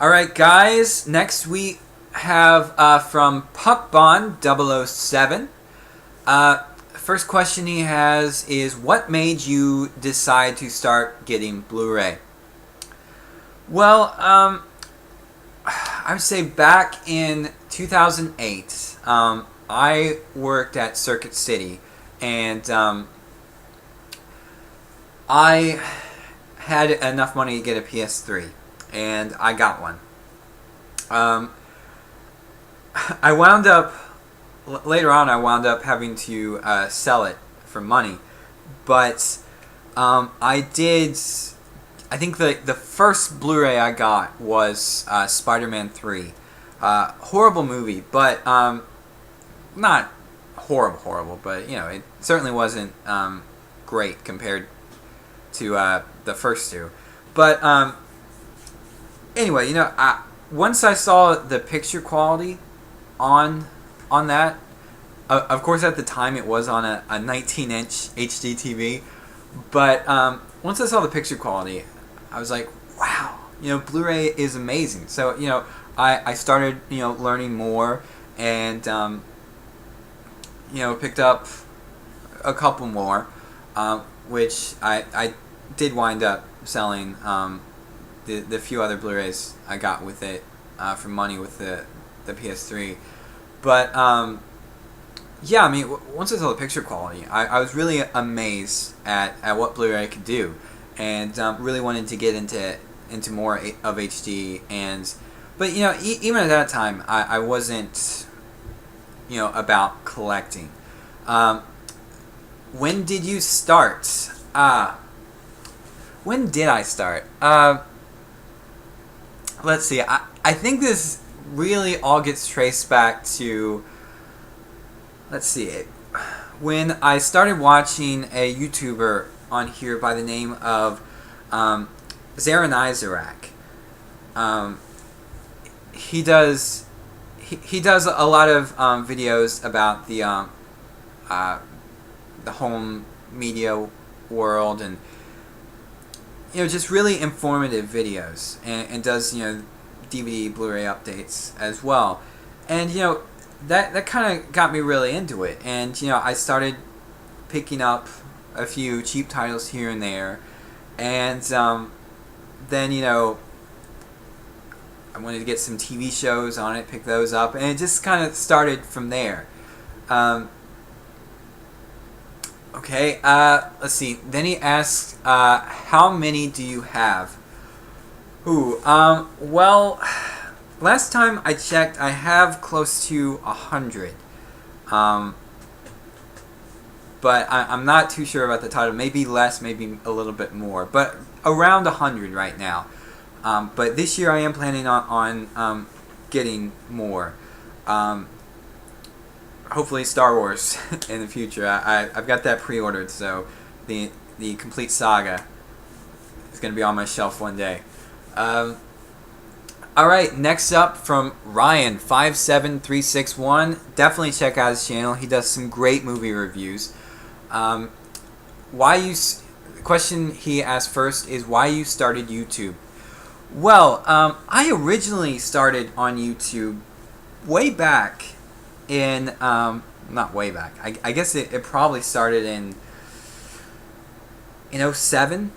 Alright, guys, next we have from Puckbond007. First question he has is, what made you decide to start getting Blu-ray? Well, I would say back in 2008, I worked at Circuit City, and I had enough money to get a PS3, and I got one. I wound up later on. I wound up having to sell it for money, but I did. I think the first Blu-ray I got was Spider-Man 3. Horrible movie, but not horrible, but it certainly wasn't great compared to the first two. But anyway, once I saw the picture quality on that, of course at the time it was on a 19-inch HD TV, but once I saw the picture quality, I was like, wow, Blu-ray is amazing. So I started learning more, and picked up a couple more, which I did wind up selling the few other Blu-rays I got with it for money with the PS3. But yeah, once I saw the picture quality, I was really amazed at what Blu-ray could do, and really wanted to get into more of HD. But even at that time, I wasn't about collecting. When did you start? When did I start? Let's see. I think this really all gets traced back to, let's see, when I started watching a YouTuber on here by the name of Zaran Izarak. He does a lot of videos about the home media world, and just really informative videos, and does DVD Blu-ray updates as well. And that kind of got me really into it, and I started picking up a few cheap titles here and there, and then I wanted to get some TV shows on it, pick those up, and it just kind of started from there. Okay, let's see. Then he asks, how many do you have? Well, last time I checked, I have close to 100. But I'm not too sure about the title. Maybe less, maybe a little bit more. But around 100 right now. But this year I am planning on getting more. Hopefully Star Wars in the future. I've got that pre-ordered, so the complete saga is going to be on my shelf one day. Alright, next up from Ryan57361. Definitely check out his channel. He does some great movie reviews. The question he asked first is why you started YouTube. Well, I originally started on YouTube way back in, not way back, I guess it probably started in 07.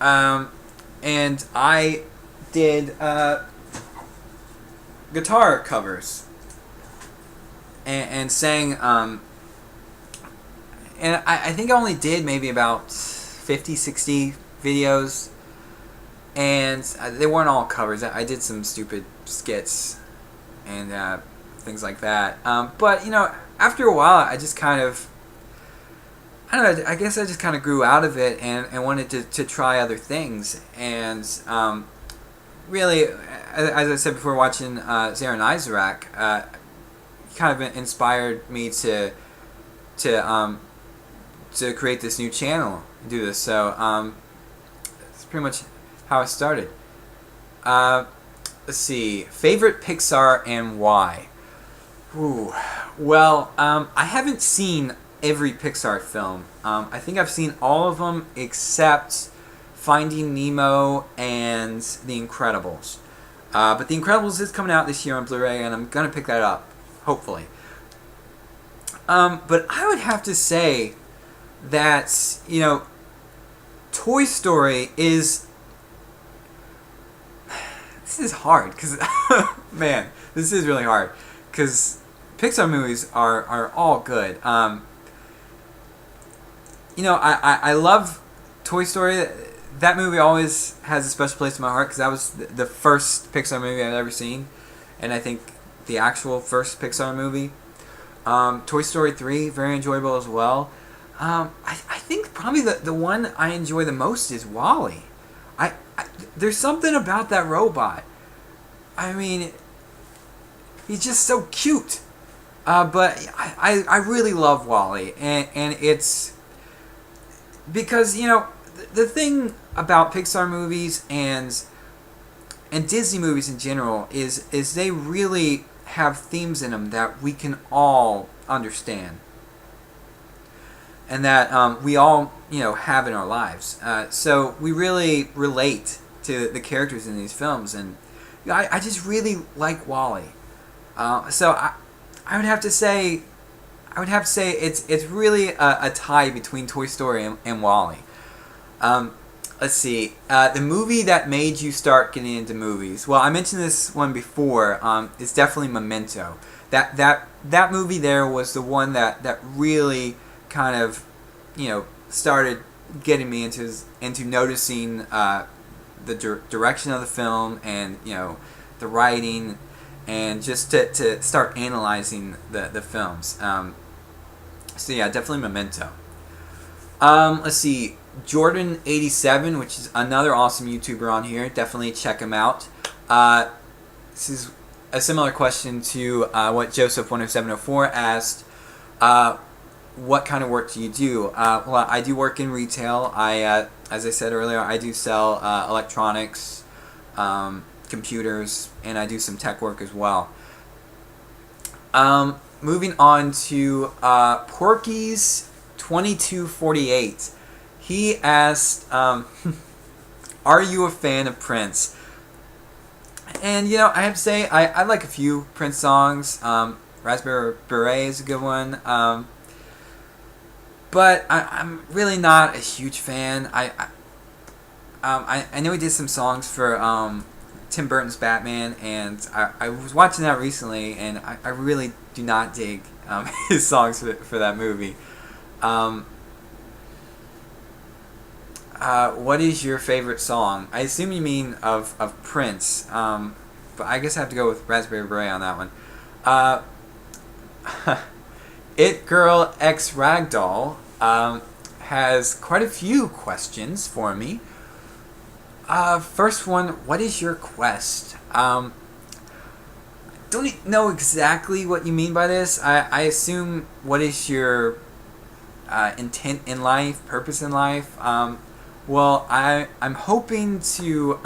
And I did guitar covers and sang, and I think I only did maybe about 50, 60 videos, and they weren't all covers. I did some stupid skits and things like that. But after a while, I just kind of, I don't know, I guess I just kind of grew out of it and wanted to try other things. And really, as I said before, watching Zaran Izarak kind of inspired me to create this new channel and do this. So that's pretty much how I started. Let's see, favorite Pixar and why? Ooh, well, I haven't seen every Pixar film. I think I've seen all of them except Finding Nemo and The Incredibles. But The Incredibles is coming out this year on Blu-ray, and I'm gonna pick that up, hopefully. But I would have to say that, Toy Story is... This is hard, because, man, this is really hard. Because Pixar movies are all good. I love Toy Story. That movie always has a special place in my heart, because that was the first Pixar movie I've ever seen. And I think the actual first Pixar movie. Toy Story 3, very enjoyable as well. I think probably the one I enjoy the most is WALL-E. There's something about that robot. I mean, he's just so cute. But I really love WALL-E. And it's because, the thing about Pixar movies and Disney movies in general is they really have themes in them that we can all understand. And that we all, have in our lives. So we really relate to the characters in these films. And I just really like WALL-E. So I would have to say it's really a tie between Toy Story and WALL-E. Let's see. The movie that made you start getting into movies. Well, I mentioned this one before. It's definitely Memento. That movie there was the one that really kind of, started getting me into noticing the direction of the film and the writing, and just to start analyzing the films. So yeah, definitely Memento. Let's see. Jordan87, which is another awesome YouTuber on here. Definitely check him out. This is a similar question to what Joseph10704 asked. What kind of work do you do? Well, I do work in retail. As I said earlier, I do sell electronics, computers, and I do some tech work as well. Moving on to Porky's 2248. He asked, are you a fan of Prince? And, I have to say, I like a few Prince songs. Raspberry Beret is a good one. But I'm really not a huge fan. I know he did some songs for Tim Burton's Batman, and I was watching that recently, and I really do not dig his songs for that movie. What is your favorite song? I assume you mean of Prince, but I guess I have to go with Raspberry Beret on that one. It Girl X Ragdoll has quite a few questions for me. First one, what is your quest? Don't know exactly what you mean by this. I assume what is your intent in life, purpose in life. Well, I'm hoping to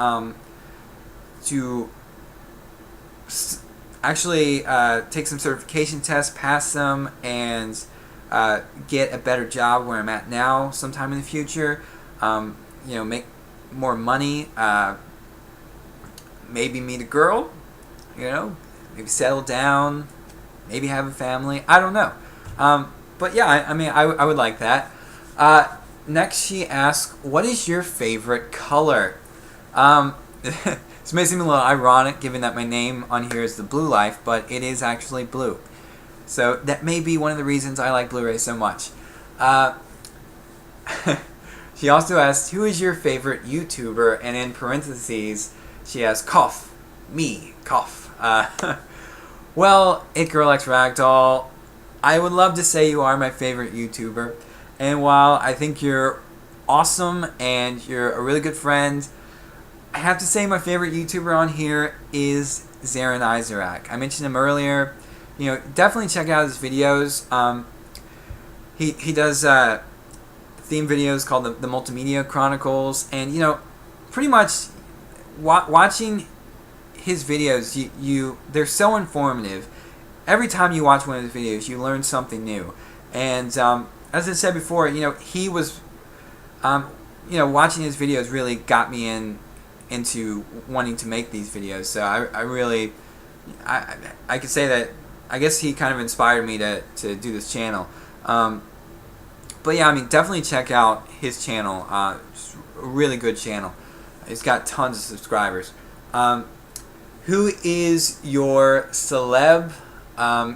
actually take some certification tests, pass them, and get a better job where I'm at now sometime in the future. Make more money. Maybe meet a girl. Maybe settle down. Maybe have a family. I don't know. But yeah, I would like that. Next, she asks, what is your favorite color? This may seem a little ironic given that my name on here is The Blue Life, but it is actually blue. So that may be one of the reasons I like Blu-ray so much. She also asks, who is your favorite YouTuber? And in parentheses, she has cough. Me. Cough. Well, It Girl X Ragdoll, I would love to say you are my favorite YouTuber. And while I think you're awesome and you're a really good friend, I have to say my favorite YouTuber on here is Zaran Isaac. I mentioned him earlier. Definitely check out his videos. He does theme videos called the Multimedia Chronicles, and pretty much watching his videos, they're so informative. Every time you watch one of his videos, you learn something new. And as I said before, he was, watching his videos really got me into wanting to make these videos. So I really, I could say that I guess he kind of inspired me to do this channel. But yeah, I mean, definitely check out his channel. It's a really good channel. He's got tons of subscribers. Who is your celeb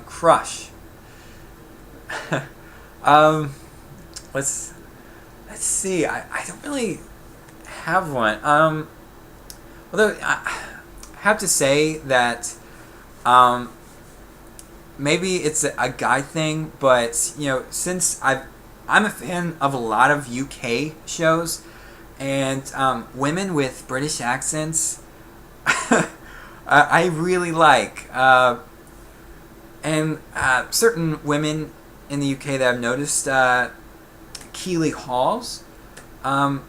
crush? Let's see. I don't really have one. Although I have to say that maybe it's a guy thing, but since I'm a fan of a lot of UK shows, and women with British accents, I really like. And certain women in the UK that I've noticed, Keely Hawes. In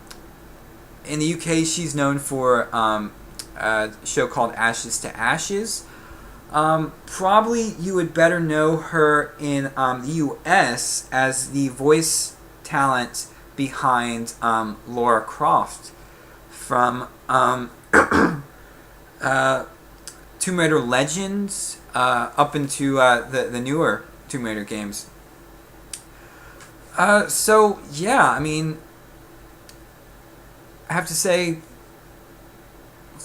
the UK, she's known for a show called Ashes to Ashes. Probably you would better know her in the US as the voice talent behind Lara Croft from Tomb Raider Legends up into the newer Tomb Raider games. So yeah, I mean, I have to say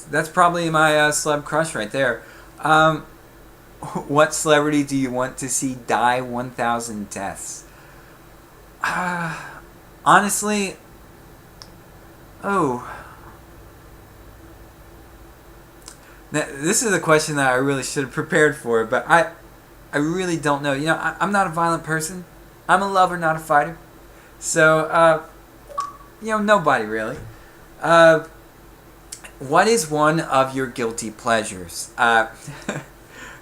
that's probably my celeb crush right there. What celebrity do you want to see die 1,000 deaths? Honestly, this is a question that I really should have prepared for, but I really don't know. I'm not a violent person. I'm a lover, not a fighter. So, nobody really. What is one of your guilty pleasures?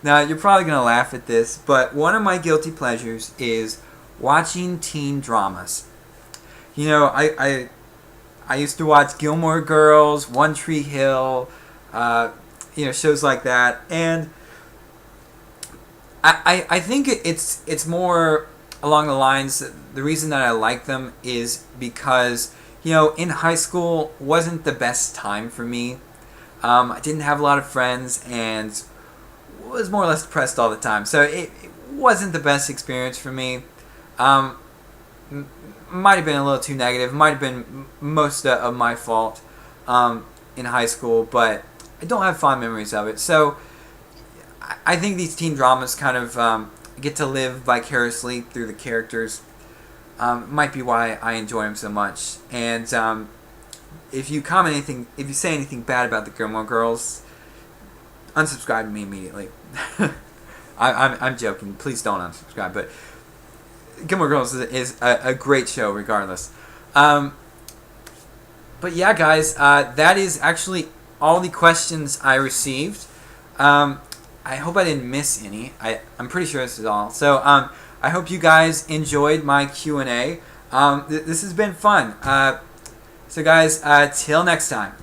Now, you're probably going to laugh at this, but one of my guilty pleasures is watching teen dramas. I used to watch Gilmore Girls, One Tree Hill, shows like that, and I think it's more along the lines, the reason that I like them is because, in high school wasn't the best time for me. I didn't have a lot of friends and was more or less depressed all the time. So it wasn't the best experience for me. Might have been a little too negative. Might have been most of my fault in high school, but I don't have fond memories of it. So I think these teen dramas kind of get to live vicariously through the characters. Might be why I enjoy them so much. And if you say anything bad about the Gilmore Girls, unsubscribe to me immediately. I'm joking. Please don't unsubscribe. But Gilmore Girls is a great show regardless. But yeah, guys, that is actually all the questions I received. I hope I didn't miss any. I'm pretty sure this is all. So I hope you guys enjoyed my Q&A. This has been fun. So guys, till next time.